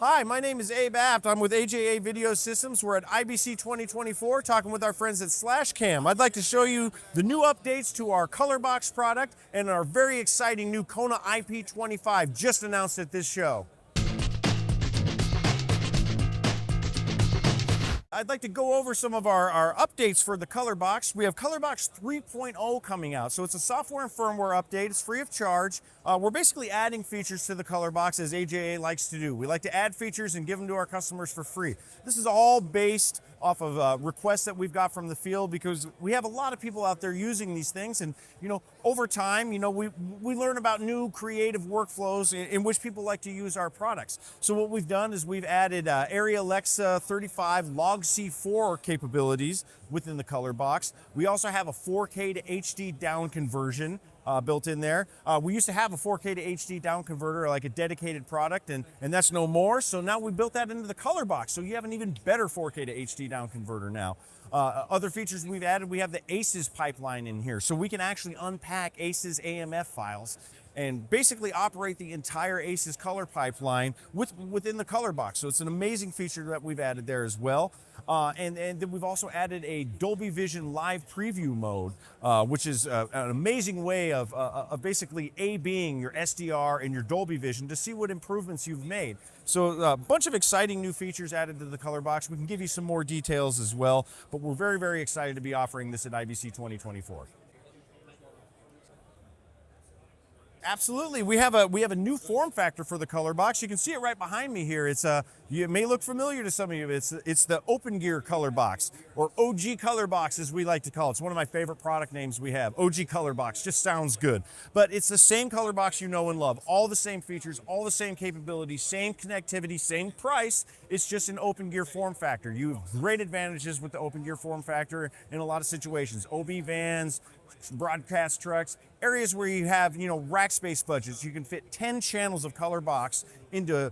Hi, my name is Abe Apt. I'm with AJA Video Systems. We're at IBC 2024 talking with our friends at SlashCam. I'd like to show you the new updates to our ColorBox product and our very exciting new Kona IP 25 just announced at this show. I'd like to go over some of our updates for the ColorBox. We have ColorBox 3.0 coming out. So it's a software and firmware update. It's free of charge. We're basically adding features to the ColorBox as AJA likes to do. We like to add features and give them to our customers for free. This is all based off of requests that we've got from the field because we have a lot of people out there using these things, and over time we learn about new creative workflows in which people like to use our products. So what we've done is we've added ARRI Alexa S35 LogC4 capabilities within the ColorBox. We also have a 4K to HD down conversion built in there. We used to have a 4K to HD down converter, like a dedicated product, and that's no more. So now we built that into the ColorBox, so you have an even better 4K to HD down converter now. Other features we've added, we have the ACES pipeline in here, so we can actually unpack ACES AMF files and basically operate the entire ACES color pipeline within the ColorBox. So it's an amazing feature that we've added there as well. And then we've also added a Dolby Vision live preview mode, which is an amazing way of basically A/Bing your SDR and your Dolby Vision to see what improvements you've made. So a bunch of exciting new features added to the ColorBox. We can give you some more details as well, but we're very, very excited to be offering this at IBC 2024. Absolutely, we have a new form factor for the ColorBox. You can see it right behind me here. It may look familiar to some of you. It's the Open Gear ColorBox, or OG ColorBox as we like to call it. It's one of my favorite product names we have. OG ColorBox just sounds good, but it's the same ColorBox you know and love. All the same features, all the same capabilities, same connectivity, same price. It's just an Open Gear form factor. You have great advantages with the Open Gear form factor in a lot of situations. OB vans, broadcast trucks, areas where you have rack space budgets. You can fit 10 channels of ColorBox into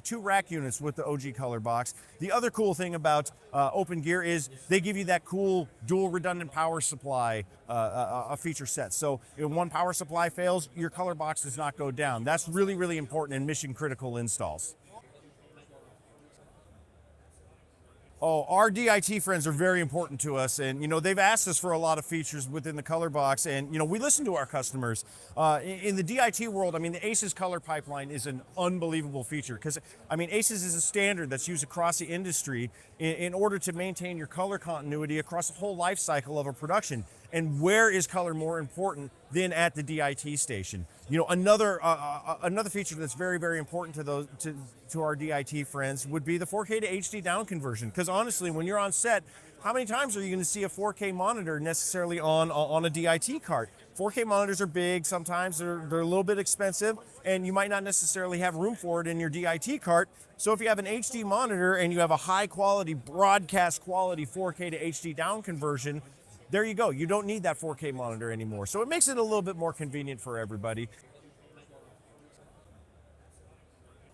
2 rack units with the OG ColorBox. The other cool thing about Open Gear is they give you that cool dual redundant power supply feature set. So if one power supply fails, your ColorBox does not go down. That's really, really important in mission critical installs. Oh, our DIT friends are very important to us, and they've asked us for a lot of features within the ColorBox, and we listen to our customers. In the DIT world, the ACES color pipeline is an unbelievable feature because ACES is a standard that's used across the industry in order to maintain your color continuity across the whole life cycle of a production. And where is color more important than at the DIT station? Another feature that's very, very important to our DIT friends would be the 4K to HD down conversion. Because honestly, when you're on set, how many times are you going to see a 4K monitor necessarily on a DIT cart? 4K monitors are big, sometimes they're a little bit expensive, and you might not necessarily have room for it in your DIT cart. So if you have an HD monitor and you have a high quality, broadcast quality 4K to HD down conversion, there you go. You don't need that 4K monitor anymore. So it makes it a little bit more convenient for everybody.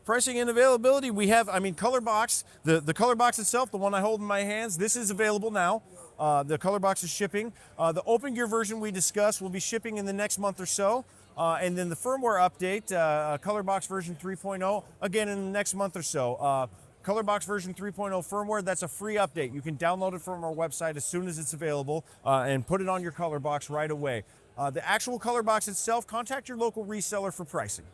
Pricing and availability, we have, ColorBox, the ColorBox itself, the one I hold in my hands, this is available now. The ColorBox is shipping. The Open Gear version we discussed will be shipping in the next month or so. And then the firmware update, ColorBox version 3.0, again in the next month or so. ColorBox version 3.0 firmware, that's a free update. You can download it from our website as soon as it's available and put it on your ColorBox right away. The actual ColorBox itself, contact your local reseller for pricing.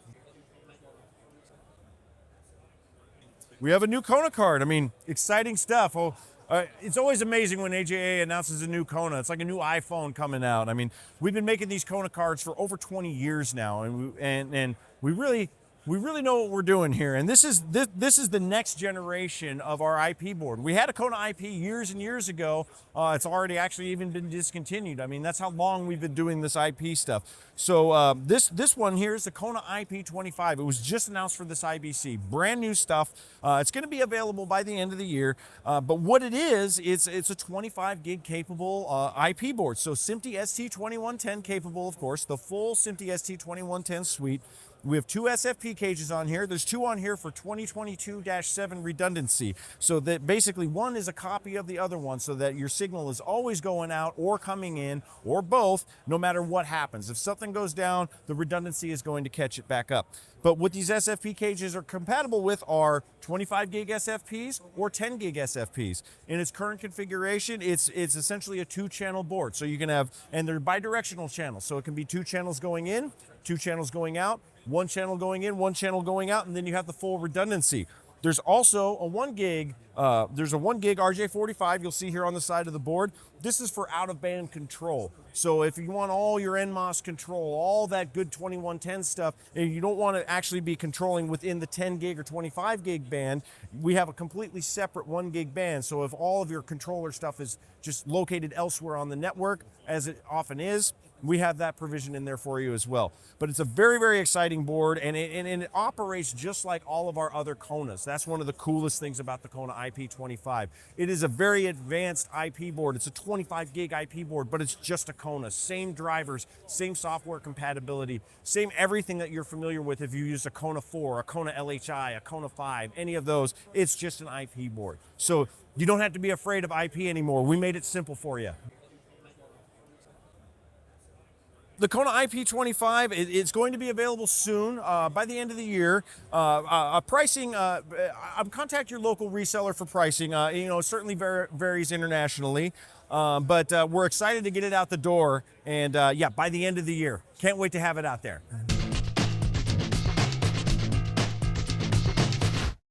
We have a new Kona card. Exciting stuff. It's always amazing when AJA announces a new Kona. It's like a new iPhone coming out. We've been making these Kona cards for over 20 years now, and we really know what we're doing here. And this is the next generation of our IP board. We had a Kona IP years and years ago. It's already actually even been discontinued. That's how long we've been doing this IP stuff. So this one here is the Kona IP 25. It was just announced for this IBC. Brand new stuff. It's going to be available by the end of the year. But what it is, it's a 25 gig capable IP board. So SMPTE ST 2110 capable, of course, the full SMPTE ST 2110 suite. We have 2 SFP cages on here. There's 2 on here for 2022-7 redundancy. So that basically one is a copy of the other one so that your signal is always going out or coming in or both, no matter what happens. If something goes down, the redundancy is going to catch it back up. But what these SFP cages are compatible with are 25 gig SFPs or 10 gig SFPs. In its current configuration, it's essentially a 2-channel board. So you can have, and they're bidirectional channels. So it can be 2 channels going in, 2 channels going out, 1 channel going in, 1 channel going out, and then you have the full redundancy. There's also a 1 gig, there's a 1 gig RJ45 you'll see here on the side of the board. This is for out-of-band control. So if you want all your NMOS control, all that good 2110 stuff, and you don't want to actually be controlling within the 10 gig or 25 gig band, we have a completely separate 1 gig band. So if all of your controller stuff is just located elsewhere on the network, as it often is, we have that provision in there for you as well. But it's a very, very exciting board, and it operates just like all of our other Konas. That's one of the coolest things about the Kona IP25. It is a very advanced IP board. It's a 25 gig IP board, but it's just a Kona. Same drivers, same software compatibility, same everything that you're familiar with if you use a Kona 4, a Kona LHI, a Kona 5, any of those. It's just an IP board. So you don't have to be afraid of IP anymore. We made it simple for you. The Kona IP25, it's going to be available soon, by the end of the year. Pricing, contact your local reseller for pricing. You know, it certainly varies internationally, but we're excited to get it out the door, and yeah, by the end of the year. Can't wait to have it out there.